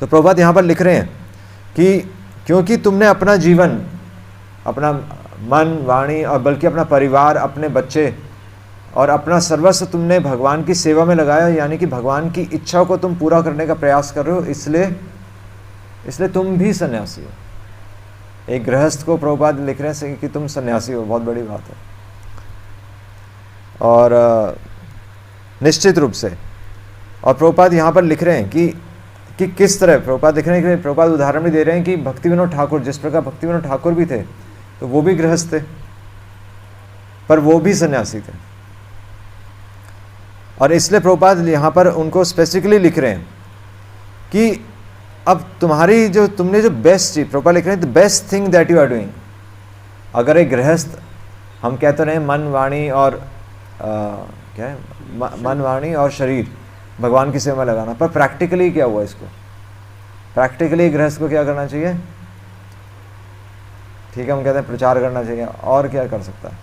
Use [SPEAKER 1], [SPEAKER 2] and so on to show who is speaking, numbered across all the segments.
[SPEAKER 1] तो प्रभुपाद यहाँ पर लिख रहे हैं कि क्योंकि तुमने अपना जीवन, अपना मन, वाणी और बल्कि अपना परिवार, अपने बच्चे और अपना सर्वस्व तुमने भगवान की सेवा में लगाया, यानी कि भगवान की इच्छा को तुम पूरा करने का प्रयास कर रहे हो, इसलिए तुम भी सन्यासी हो। एक गृहस्थ को प्रभुपाद लिख रहे हैं कि तुम सन्यासी हो, बहुत बड़ी बात है। और निश्चित रूप से, और प्रभुपाद यहाँ पर लिख रहे हैं कि किस तरह, प्रभुपाद लिख रहे हैं कि प्रभुपाद उदाहरण भी दे रहे हैं कि भक्ति विनोद ठाकुर, जिस प्रकार भक्ति विनोद ठाकुर भी थे, तो वो भी गृहस्थ थे, पर वो भी सन्यासी थे। और इसलिए प्रभुपाद यहाँ पर उनको स्पेसिफिकली लिख रहे हैं कि अब तुमने जो बेस्ट चीज, प्रभुपाद लिख रहे हैं the best thing that you are doing. अगर एक गृहस्थ, हम कहते रहे मन, वाणी और क्या है, मन, वाणी और शरीर भगवान की सेवा में लगाना, पर प्रैक्टिकली क्या हुआ इसको? प्रैक्टिकली गृहस्थ को क्या करना चाहिए? ठीक है, हम कहते हैं प्रचार करना चाहिए, और क्या कर सकता है?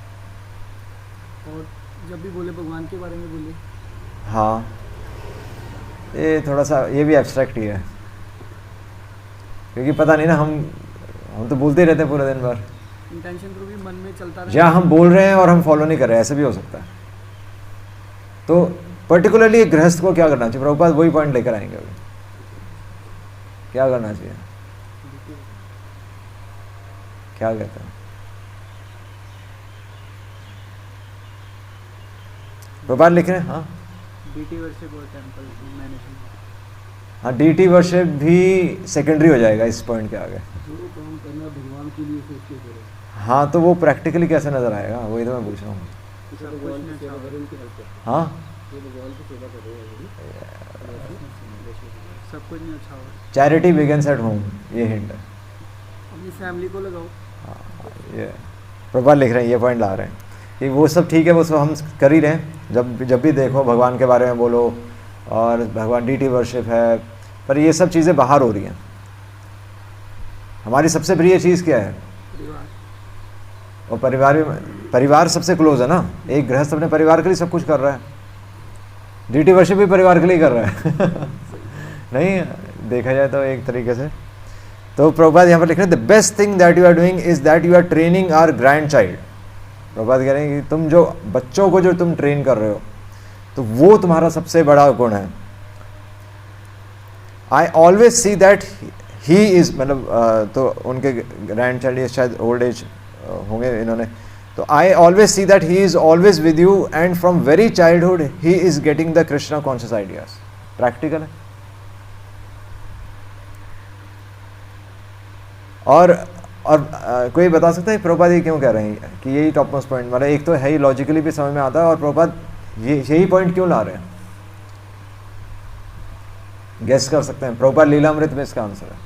[SPEAKER 2] और जब भी बोले भगवान के बारे में बोले।
[SPEAKER 1] हाँ, ये थोड़ा सा, ये भी एब्स्ट्रैक्ट ही है, क्योंकि पता नहीं ना, हम तो बोलते ही रहते हैं पूरे दिन भर,
[SPEAKER 2] इंटेंशन तो भी मन में चलता रहे,
[SPEAKER 1] या हम बोल रहे हैं और हम फॉलो नहीं कर रहे हैं, ऐसे भी हो सकता है। तो पर्टिकुलरली एक गृहस्थ को क्या करना चाहिए? प्रभुपाद वही पॉइंट लेकर आएंगे अभी। क्या करना चाहिए? क्या कहते हैं प्रभुपाद लिख रहे हैं? हाँ,
[SPEAKER 2] डीटी वर्शिप और टेंपल मैनेजमेंट।
[SPEAKER 1] हाँ, डीटी वर्शिप भी सेकेंडरी हो जाएगा इस पॉइंट के आगे।
[SPEAKER 2] जो काम करना भगवान के लिए सोच के करो।
[SPEAKER 1] हाँ, तो वो प्रैक्टिकली कैसे नजर आएगा, वही तो मैं पूछ रहा हूँ। हाँ,
[SPEAKER 2] सब कुछ नहीं अच्छा होगा।
[SPEAKER 1] चैरिटी बिगिंस एट होम, ये हिंट है।
[SPEAKER 2] अपनी फैमिली को लगाओ।
[SPEAKER 1] हाँ, ये प्रभुपाद लिख रहे हैं, ये पॉइंट ला रहे हैं कि वो सब ठीक है, वो सब हम कर ही रहे हैं। जब भी देखो भगवान के बारे में बोलो, और भगवान डीटी वर्शिप है, पर ये सब चीज़ें बाहर हो रही हैं। हमारी सबसे प्रिय चीज़ क्या है? और परिवार सबसे क्लोज है ना। एक गृहस्थ अपने परिवार के लिए सब कुछ कर रहा है, डीटी वर्शिप भी परिवार के लिए कर रहा है नहीं, देखा जाए तो एक तरीके से। तो प्रभुपाद यहाँ पर लिख रहे हैं the best thing that you are doing is that you are training our grandchild. Prabhupada कह रहे हैं कि तुम जो बच्चों को जो तुम ट्रेन कर रहे हो, तो वो तुम्हारा सबसे बड़ा गुण है। I always see that he is, मतलब तो उनके ग्रैंड चाइल्ड, शायद ओल्ड एज होंगे इन्होंने, तो I always see that he is always with you and from very childhood he is getting the Krishna conscious ideas. Practical है। और कोई बता सकता है प्रभुपाद ये क्यों कह रहे हैं कि यही टॉप मोस्ट पॉइंट, मतलब एक तो है ही, लॉजिकली भी समझ में आता है, और प्रभुपाद यही पॉइंट क्यों ला रहे हैं? गेस कर सकते हैं? प्रभुपाद लीलामृत में इसका आंसर है।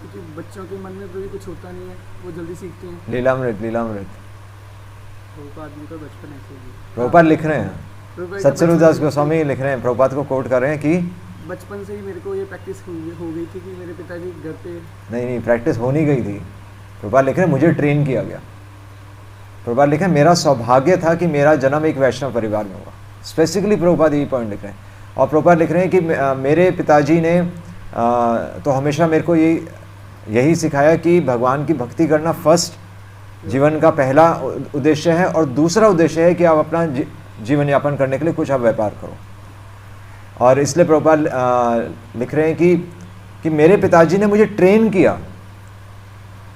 [SPEAKER 2] क्योंकि बच्चों के मन में भी कुछ होता नहीं है, वो जल्दी सीखते हैं।
[SPEAKER 1] लीलामृत
[SPEAKER 2] प्रभुपाद ने तो बचपन ऐसे ही।
[SPEAKER 1] प्रभुपाद लिख रहे हैं, सच्चिदानंद गोस्वामी लिख रहे हैं, प्रभुपाद को कोट कर रहे हैं कि
[SPEAKER 2] बचपन से ही मेरे को ये प्रैक्टिस हो गई थी कि मेरे पिताजी घर पे,
[SPEAKER 1] नहीं प्रैक्टिस हो नहीं गई थी। प्रभुपाद लिख रहे हैं मुझे ट्रेन किया गया। प्रभुपाद लिख रहे हैं मेरा सौभाग्य था कि मेरा जन्म एक वैष्णव परिवार में हुआ। स्पेसिफिकली प्रभुपाद यही पॉइंट लिख रहे हैं। और प्रभुपाद लिख रहे हैं कि मेरे पिताजी ने तो हमेशा मेरे को यही सिखाया कि भगवान की भक्ति करना फर्स्ट जीवन का पहला उद्देश्य है, और दूसरा उद्देश्य है कि आप अपना जीवन यापन करने के लिए कुछ आप व्यापार करो। और इसलिए प्रभुपाद लिख रहे हैं कि मेरे पिताजी ने मुझे ट्रेन किया।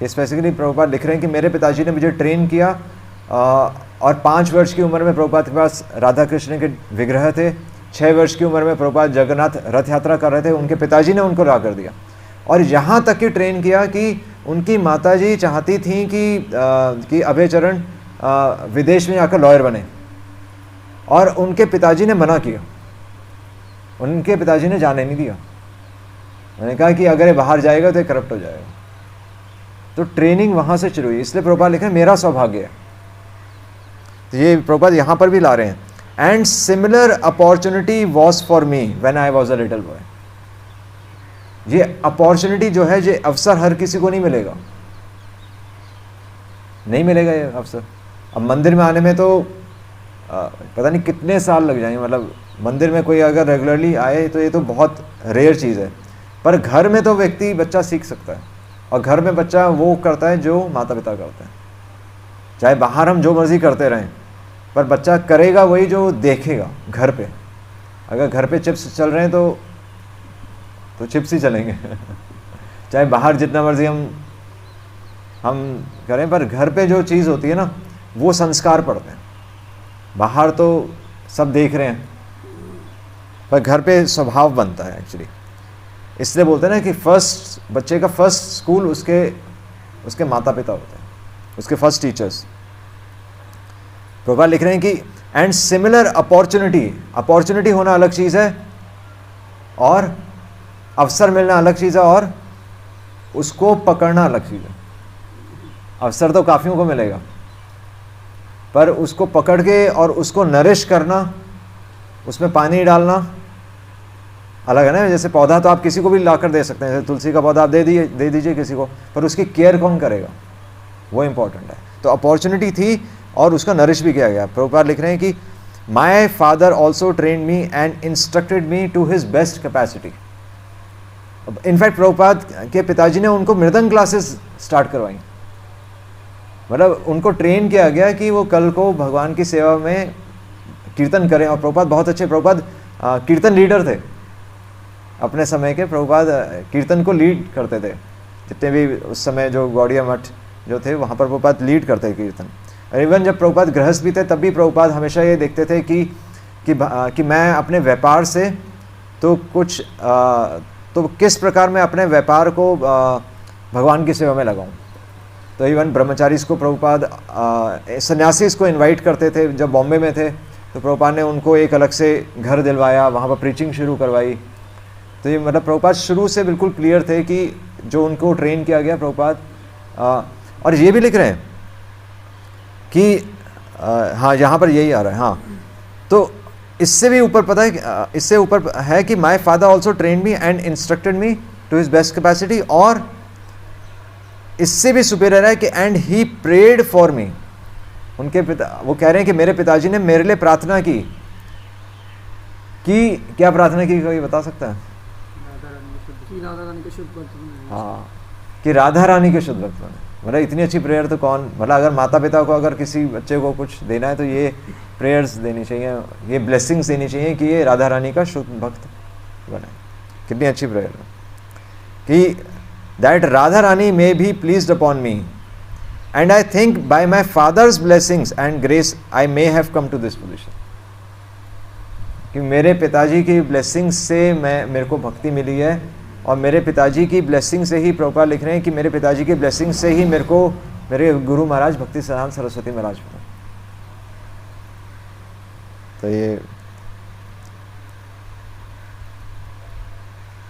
[SPEAKER 1] ये स्पेसिफिकली प्रभुपाद लिख रहे हैं कि मेरे पिताजी ने मुझे ट्रेन किया, और 5 वर्ष की उम्र में प्रभुपाद के पास राधा कृष्ण के विग्रह थे। 6 वर्ष की उम्र में प्रभुपाद जगन्नाथ रथ यात्रा कर रहे थे, उनके पिताजी ने उनको ला कर दिया। और यहाँ तक कि ट्रेन किया कि उनकी माताजी चाहती थी कि अभय चरण विदेश में जाकर लॉयर बने, और उनके पिताजी ने मना किया। उनके पिताजी ने जाने नहीं दिया। उन्होंने कहा कि अगर ये बाहर जाएगा तो ये करप्ट हो जाएगा। तो ट्रेनिंग वहाँ से शुरू हुई। इसलिए प्रभुपाद लिखे मेरा सौभाग्य है। तो ये प्रभुपाद यहाँ पर भी ला रहे हैं, and similar opportunity was for me when I was a little boy. ये अपॉर्चुनिटी जो है, ये अवसर हर किसी को नहीं मिलेगा, नहीं मिलेगा ये अवसर। अब मंदिर में आने में तो पता नहीं कितने साल लग जाएंगे, मतलब मंदिर में कोई अगर रेगुलरली आए तो ये तो बहुत रेयर चीज़ है। पर घर में तो बच्चा सीख सकता है, और घर में बच्चा वो करता है जो माता पिता करते हैं। चाहे बाहर हम जो मर्ज़ी करते रहें, पर बच्चा करेगा वही जो देखेगा घर पे। अगर घर पे चिप्स चल रहे हैं तो चिप्स ही चलेंगे चाहे बाहर जितना मर्ज़ी हम करें, पर घर पे जो चीज़ होती है ना, वो संस्कार पड़ते हैं। बाहर तो सब देख रहे हैं, पर घर पे स्वभाव बनता है एक्चुअली। इसलिए बोलते हैं ना कि बच्चे का फर्स्ट स्कूल उसके माता पिता होते हैं, उसके फर्स्ट टीचर्स। प्रभुपाद लिख रहे हैं कि एंड सिमिलर अपॉर्चुनिटी होना अलग चीज़ है, और अवसर मिलना अलग चीज़ है, और उसको पकड़ना अलग चीज़ है। अवसर तो काफ़ियों को मिलेगा, पर उसको पकड़ के और उसको नरिश करना, उसमें पानी डालना अलग है ना। जैसे पौधा तो आप किसी को भी ला कर दे सकते हैं, जैसे तुलसी का पौधा आप दे दीजिए किसी को, पर उसकी केयर कौन करेगा, वो इंपॉर्टेंट है। तो अपॉर्चुनिटी थी और उसका नरिश भी किया गया। प्रभुपाद लिख रहे हैं कि my father also train me and instructed me to his best capacity. In fact Prabhupada के पिताजी ने उनको मृदंग क्लासेस स्टार्ट करवाई, मतलब उनको ट्रेन किया गया कि वो कल को भगवान की सेवा में कीर्तन करें। और प्रभुपाद बहुत अच्छे, प्रभुपाद कीर्तन लीडर थे अपने समय के। प्रभुपाद कीर्तन को लीड करते थे, जितने भी उस समय जो गौड़िया मठ जो थे वहाँ पर प्रभुपाद लीड करते कीर्तन। और इवन जब प्रभुपाद गृहस्थ भी थे तब भी प्रभुपाद हमेशा ये देखते थे कि मैं अपने व्यापार से तो किस प्रकार मैं अपने व्यापार को भगवान की सेवा में लगाऊं। तो इवन ब्रह्मचारी को प्रभुपाद सन्यासी को इनवाइट करते थे। जब बॉम्बे में थे तो प्रभुपाद ने उनको एक अलग से घर दिलवाया, वहाँ पर प्रीचिंग शुरू करवाई। तो ये मतलब प्रभुपाद शुरू से बिल्कुल क्लियर थे कि जो उनको ट्रेन किया गया प्रभुपाद। और ये भी लिख रहे हैं कि हाँ, यहाँ पर यही आ रहा है। हाँ, तो इससे भी ऊपर पता है, इससे ऊपर है कि my father also train me and instructed me to his best capacity. और इससे भी सुपेरियर है कि and he prayed for me. उनके पिता, वो कह रहे हैं कि मेरे पिताजी ने मेरे लिए प्रार्थना की। क्या प्रार्थना की, कोई बता सकता है?
[SPEAKER 2] राधा रानी के शुद्ध भक्त बने।
[SPEAKER 1] हाँ, कि राधा रानी के शुद्ध भक्त बने। मतलब इतनी अच्छी प्रेयर तो कौन, मतलब अगर माता पिता को अगर किसी बच्चे को कुछ देना है तो ये प्रेयर्स देनी चाहिए, ये ब्लेसिंग्स देनी चाहिए कि ये राधा रानी का शुद्ध भक्त बने। कितनी अच्छी प्रेयर है कि that Radha Rani may be pleased upon me and I think by my father's blessings and grace I may have come to this position. कि मेरे पिताजी की ब्लेसिंग्स से मेरे को भक्ति मिली है, और मेरे पिताजी की ब्लेसिंग से ही, प्रभुपाद लिख रहे हैं कि मेरे पिताजी की ब्लेसिंग से ही मेरे गुरु महाराज भक्ति सिद्धांत सरस्वती महाराज बने। तो ये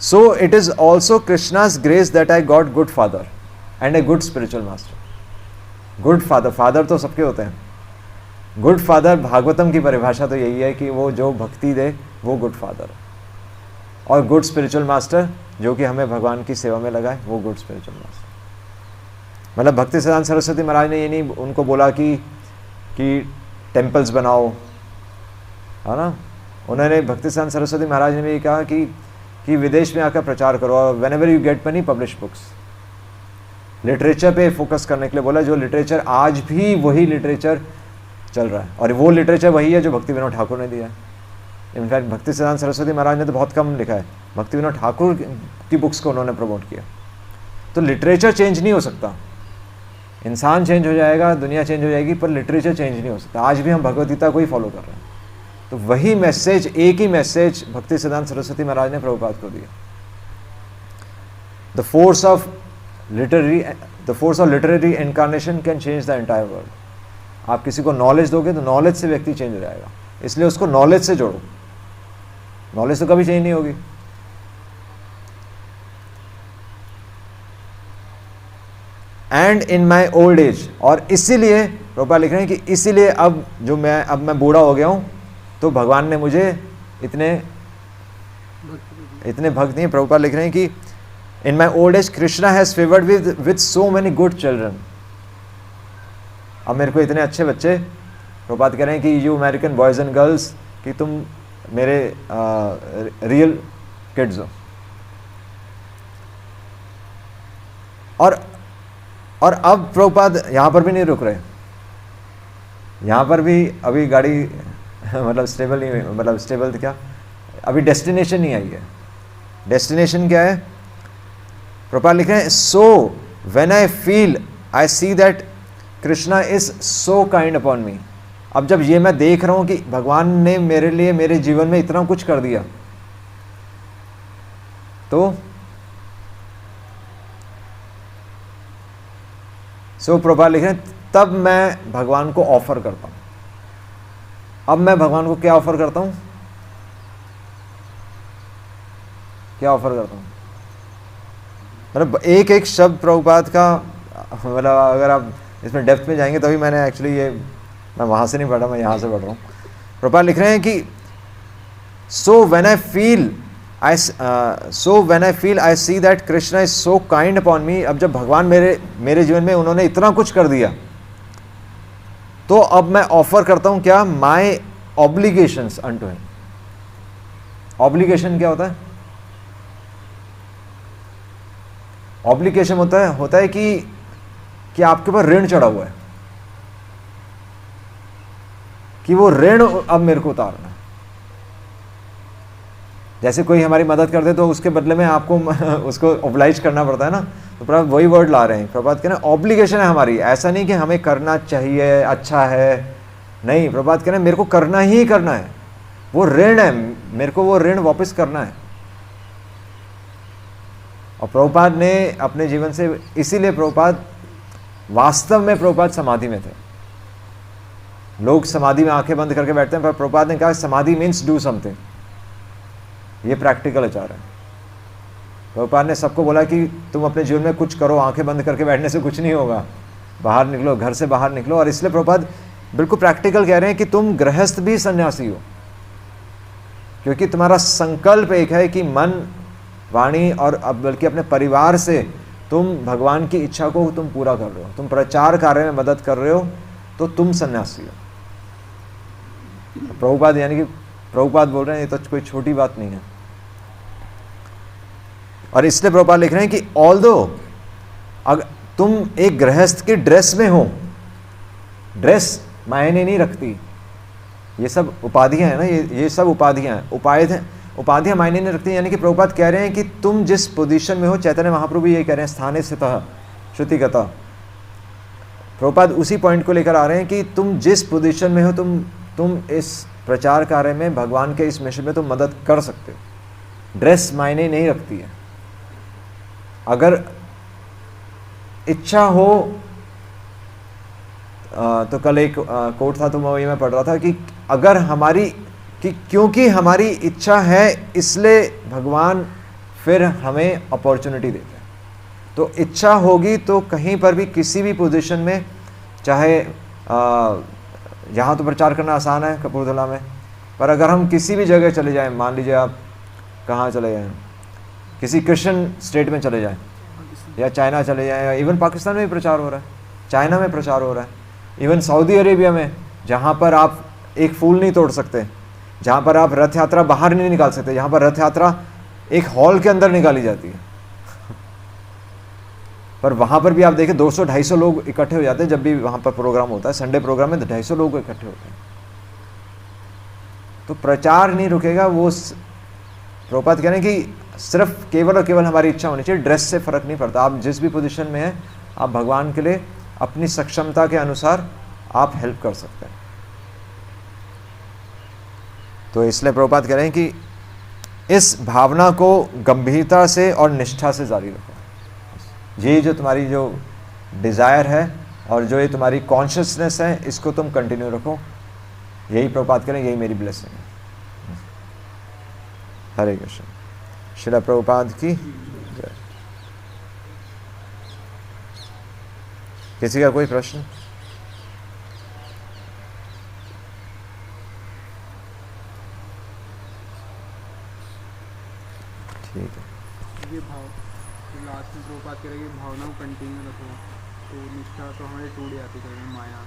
[SPEAKER 1] so it is also Krishna's grace that I got good father and a good spiritual master. Good father, father तो सबके होते हैं। गुड फादर, भागवतम की परिभाषा तो यही है कि वो जो भक्ति दे वो गुड फादर, और गुड स्पिरिचुअल मास्टर जो कि हमें भगवान की सेवा में लगाए वो गुड स्पिरिचुअल मास्टर। मतलब भक्ति सिद्धांत सरस्वती महाराज ने ये नहीं उनको बोला कि टेम्पल्स बनाओ, है ना। उन्होंने भक्ति सिद्धांत सरस्वती महाराज ने भी कहा कि विदेश में आकर प्रचार करो, और when ever you get money publish books. Literature पे फोकस करने के लिए बोला, जो लिटरेचर आज भी वही लिटरेचर चल रहा है, और वो लिटरेचर वही है जो भक्ति विनोद ठाकुर ने दिया है। इनफैक्ट भक्ति सिद्धांत सरस्वती महाराज ने तो बहुत कम लिखा है, भक्ति विनोद ठाकुर की बुक्स को उन्होंने प्रमोट किया। तो लिटरेचर चेंज नहीं हो सकता, इंसान चेंज हो जाएगा, दुनिया चेंज हो जाएगी, पर लिटरेचर चेंज नहीं हो सकता। आज भी हम भगवद गीता को ही फॉलो कर रहे हैं। तो वही मैसेज, एक ही मैसेज भक्ति सिद्धांत सरस्वती महाराज ने प्रभुपाद को दिया। The force of literary incarnation can change the entire world. आप किसी को नॉलेज दोगे तो नॉलेज से व्यक्ति चेंज हो जाएगा, इसलिए उसको नॉलेज से जोड़ो। नॉलेज तो कभी चेंज नहीं होगी। And in my old as, और इसीलिए प्रभुपाद लिख रहे हैं कि इसीलिए अब मैं बूढ़ा हो गया हूं, तो भगवान ने मुझे इतने भक्त नहीं। प्रभुपाद लिख रहे हैं कि in my old age Krishna has favoured with so many good children. अब मेरे को इतने अच्छे बच्चे प्रभुपाद कह रहे हैं कि you American boys and girls कि तुम मेरे रियल किड्स हो। और अब प्रभुपाद यहाँ पर भी नहीं रुक रहे, यहाँ पर भी अभी गाड़ी मतलब स्टेबल नहीं हुई, मतलब स्टेबल तो क्या, अभी डेस्टिनेशन नहीं आई है। डेस्टिनेशन क्या है? प्रभुपाद लिख रहे हैं so when I feel I see that Krishna is so kind upon मी। अब जब ये मैं देख रहा हूं कि भगवान ने मेरे लिए मेरे जीवन में इतना कुछ कर दिया, तो सो प्रभुपाद लिख रहे हैं तब मैं भगवान को ऑफर करता हूं। अब मैं भगवान को क्या ऑफर करता हूं? क्या ऑफर करता हूं? मतलब एक एक शब्द प्रभुपाद का, मतलब अगर आप इसमें डेप्थ में जाएंगे तभी मैंने एक्चुअली ये, मैं वहां से नहीं पढ़ा, मैं यहां से पढ़ रहा हूं। प्रभुपाद लिख रहे हैं कि so when I feel I see that Krishna is so kind upon मी। अब जब भगवान मेरे जीवन में उन्होंने इतना कुछ कर दिया, तो अब मैं ऑफर करता हूं क्या? माई ऑब्लिगेशंस अनटू हिम। ऑब्लिगेशन क्या होता है? ऑब्लिगेशन होता है कि आपके ऊपर ऋण चढ़ा हुआ है, कि वो ऋण अब मेरे को उतारना है। जैसे कोई हमारी मदद कर दे तो उसके बदले में आपको उसको ऑब्लाइज करना पड़ता है ना, तो प्रभुपाद वही वर्ड ला रहे हैं। प्रभुपाद कह रहे हैं ऑब्लिगेशन है हमारी, ऐसा नहीं कि हमें करना चाहिए, अच्छा है, नहीं। प्रभुपाद कह रहे हैं मेरे को करना ही करना है, वो ऋण है, मेरे को वो ऋण वापस करना है। और प्रभुपाद ने अपने जीवन से, इसीलिए प्रभुपाद वास्तव में प्रभुपाद समाधि में थे। लोग समाधि में आंखें बंद करके बैठते हैं, पर प्रभुपाद ने कहा समाधि मीन्स डू समथिंग। ये प्रैक्टिकल आचार है। प्रभुपाद ने सबको बोला कि तुम अपने जीवन में कुछ करो, आंखें बंद करके बैठने से कुछ नहीं होगा, बाहर निकलो, घर से बाहर निकलो। और इसलिए प्रभुपाद बिल्कुल प्रैक्टिकल कह रहे हैं कि तुम गृहस्थ भी सन्यासी हो, क्योंकि तुम्हारा संकल्प एक है कि मन, वाणी और अब बल्कि अपने परिवार से तुम भगवान की इच्छा को तुम पूरा कर रहे हो, तुम प्रचार कार्य में मदद कर रहे हो, तो तुम सन्यासी हो। प्रभुपाद यानी कि प्रभुपाद बोल रहे हैं ये तो कोई छोटी बात नहीं है। और इसलिए प्रभुपाद लिख रहे हैं कि ऑल्दो अगर तुम एक गृहस्थ के ड्रेस में हो, ड्रेस मायने नहीं रखती, ये सब उपाधियां हैं ना, ये सब उपाधियां हैं, उपाधियां मायने नहीं रखती। यानी कि प्रभुपाद कह रहे हैं कि तुम जिस पोजीशन में हो, चैतन्य महाप्रभु ये कह रहे हैं स्थाने स्थितः श्रुतिगतः। प्रभुपाद उसी पॉइंट को लेकर आ रहे हैं कि तुम जिस पोजीशन में हो, तुम इस प्रचार कार्य में, भगवान के इस मिशन में तुम मदद कर सकते हो। ड्रेस मायने नहीं रखती है। अगर इच्छा हो तो कल एक कोट था, तो मैं पढ़ रहा था कि अगर हमारी, कि क्योंकि हमारी इच्छा है इसलिए भगवान फिर हमें अपॉर्चुनिटी देते हैं। तो इच्छा होगी तो कहीं पर भी, किसी भी पोजीशन में, चाहे यहाँ तो प्रचार करना आसान है कपूरथला में, पर अगर हम किसी भी जगह चले जाएं, मान लीजिए आप कहाँ चले जाएं, किसी क्रिश्चियन स्टेट में चले जाएं, या चाइना चले जाएं, या इवन पाकिस्तान में भी प्रचार हो रहा है, चाइना में प्रचार हो रहा है, इवन सऊदी अरेबिया में, जहाँ पर आप एक फूल नहीं तोड़ सकते, जहाँ पर आप रथ यात्रा बाहर नहीं निकाल सकते, जहाँ पर रथ यात्रा एक हॉल के अंदर निकाली जाती है, पर वहाँ पर भी आप देखें 200-250 लोग इकट्ठे हो जाते हैं जब भी वहाँ पर प्रोग्राम होता है। संडे प्रोग्राम में 250 लोग इकट्ठे होते हैं। तो प्रचार नहीं रुकेगा। वो प्रभुपाद कह रहे हैं कि सिर्फ केवल और केवल हमारी इच्छा होनी चाहिए, ड्रेस से फर्क नहीं पड़ता। आप जिस भी पोजीशन में हैं, आप भगवान के लिए अपनी सक्षमता के अनुसार आप हेल्प कर सकते हैं। तो इसलिए प्रभुपाद कह रहे हैं कि इस भावना को गंभीरता से और निष्ठा से जारी रखो। ये जो तुम्हारी जो डिज़ायर है और जो ये तुम्हारी कॉन्शियसनेस है, इसको तुम कंटिन्यू रखो। यही प्रभुपाद करें, यही मेरी ब्लेसिंग है। हरे कृष्ण। श्रील प्रभुपाद की जय। किसी का कोई प्रश्न? ठीक है।
[SPEAKER 2] ये भाव लास्ट में प्रभुपाद कह रहे हैं कि भावना को कंटिन्यू रखो, तो निष्ठा तो हमारे टूट जाती है माया।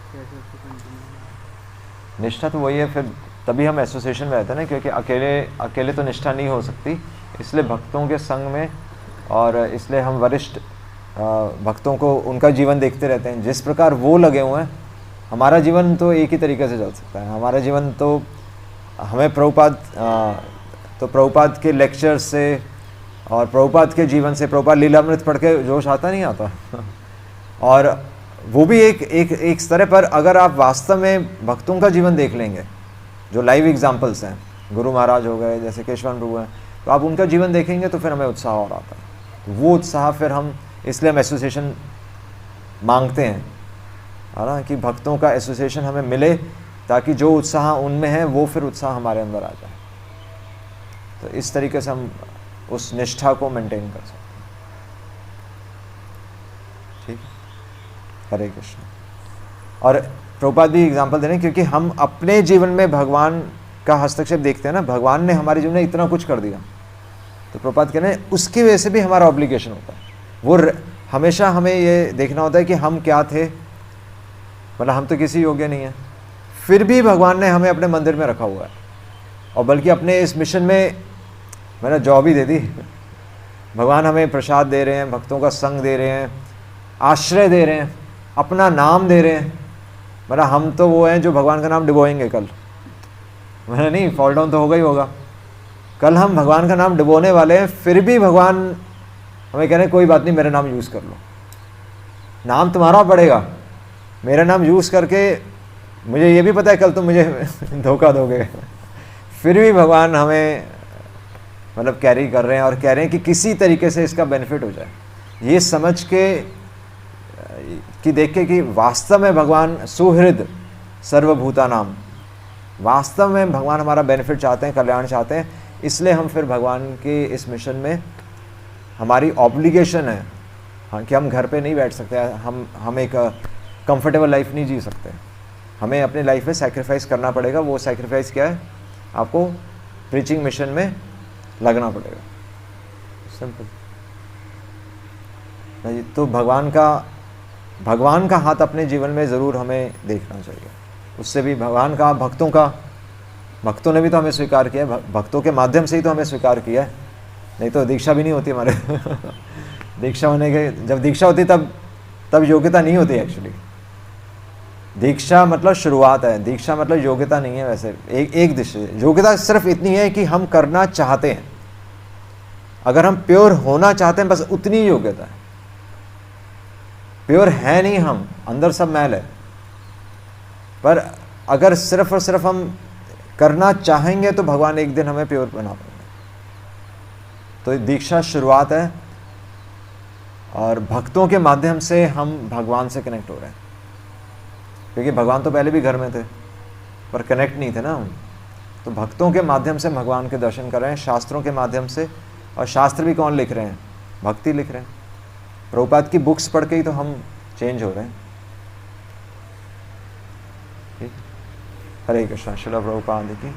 [SPEAKER 2] कैसे उसको कंटिन्यू?
[SPEAKER 1] निष्ठा तो वही है, फिर तभी हम एसोसिएशन में रहते हैं ना, क्योंकि अकेले अकेले तो निष्ठा नहीं हो सकती, इसलिए भक्तों के संग में, और इसलिए हम वरिष्ठ भक्तों को उनका जीवन देखते रहते हैं। जिस प्रकार वो लगे हुए हैं, हमारा जीवन तो एक ही तरीके से चल सकता है। हमारा जीवन तो हमें प्रभुपाद के लेक्चर से और प्रभुपाद के जीवन से, प्रभुपाद लीलामृत पढ़ के जोश आता नहीं आता और वो भी एक स्तर पर, अगर आप वास्तव में भक्तों का जीवन देख लेंगे, जो लाइव एग्जाम्पल्स हैं, गुरु महाराज हो गए, जैसे केशवन प्रभु हैं, तो आप उनका जीवन देखेंगे तो फिर हमें उत्साह और आता है। वो उत्साह फिर हम, इसलिए हम एसोसिएशन मांगते हैं, है ना, कि भक्तों का एसोसिएशन हमें मिले, ताकि जो उत्साह उनमें है वो फिर उत्साह हमारे अंदर आ जाए। तो इस तरीके से हम उस निष्ठा को मेंटेन कर सकते हैं। ठीक है, हरे कृष्ण। और प्रभुपाद भी एग्जाम्पल दे रहे हैं, क्योंकि हम अपने जीवन में भगवान का हस्तक्षेप देखते हैं ना, भगवान ने हमारे जीवन में इतना कुछ कर दिया, तो प्रभुपाद कह रहे हैं उसकी वजह से भी हमारा ऑब्लिगेशन होता है। वो हमेशा हमें ये देखना होता है कि हम क्या थे, मतलब हम तो किसी योग्य नहीं है, फिर भी भगवान ने हमें अपने मंदिर में रखा हुआ है, और बल्कि अपने इस मिशन में मैंने जॉब ही दे दी। भगवान हमें प्रसाद दे रहे हैं, भक्तों का संग दे रहे हैं, आश्रय दे रहे हैं, अपना नाम दे रहे हैं। मतलब हम तो वो हैं जो भगवान का नाम डुबोएंगे कल, मैंने नहीं, फॉल डाउन तो होगा ही होगा, कल हम भगवान का नाम डुबोने वाले हैं, फिर भी भगवान हमें कह रहे हैं कोई बात नहीं, मेरा नाम यूज़ कर लो, नाम तुम्हारा पड़ेगा, मेरा नाम यूज़ करके, मुझे ये भी पता है कल तुम मुझे धोखा दोगे, फिर भी भगवान हमें मतलब कैरी कर रहे हैं, और कह रहे हैं कि किसी तरीके से इसका बेनिफिट हो जाए, ये समझ के कि देख के कि वास्तव में भगवान सुहृद सर्वभूता नाम, वास्तव में भगवान हमारा बेनिफिट चाहते हैं, कल्याण चाहते हैं। इसलिए हम फिर भगवान के इस मिशन में, हमारी ऑब्लिगेशन है, हाँ, कि हम घर पे नहीं बैठ सकते, हम एक कंफर्टेबल लाइफ नहीं जी सकते, हमें अपनी लाइफ में सैक्रिफाइस करना पड़ेगा। वो सैक्रिफाइस क्या है? आपको प्रीचिंग मिशन में लगना पड़ेगा, सिंपल। तो भगवान का हाथ अपने जीवन में ज़रूर हमें देखना चाहिए। उससे भी भगवान का, भक्तों ने भी तो हमें स्वीकार किया है, भक्तों के माध्यम से ही तो हमें स्वीकार किया है, नहीं तो दीक्षा भी नहीं होती हमारे दीक्षा होने के, जब दीक्षा होती तब योग्यता नहीं होती एक्चुअली। दीक्षा मतलब शुरुआत है, दीक्षा मतलब योग्यता नहीं है। वैसे एक दृष्टि से योग्यता सिर्फ इतनी है कि हम करना चाहते हैं, अगर हम प्योर होना चाहते हैं, बस उतनी योग्यता है। प्योर है नहीं हम, अंदर सब मैल है, पर अगर सिर्फ और सिर्फ हम करना चाहेंगे तो भगवान एक दिन हमें प्योर बना पाएंगे। तो दीक्षा शुरुआत है, और भक्तों के माध्यम से हम भगवान से कनेक्ट हो रहे हैं, क्योंकि भगवान तो पहले भी घर में थे पर कनेक्ट नहीं थे ना हम। तो भक्तों के माध्यम से भगवान के दर्शन कर रहे हैं, शास्त्रों के माध्यम से। और शास्त्र भी कौन लिख रहे हैं? भक्ति लिख रहे हैं। प्रभुपाद की बुक्स पढ़ के ही तो हम चेंज हो रहे हैं। ठीक, हरे कृष्ण। श्रील प्रभुपाद की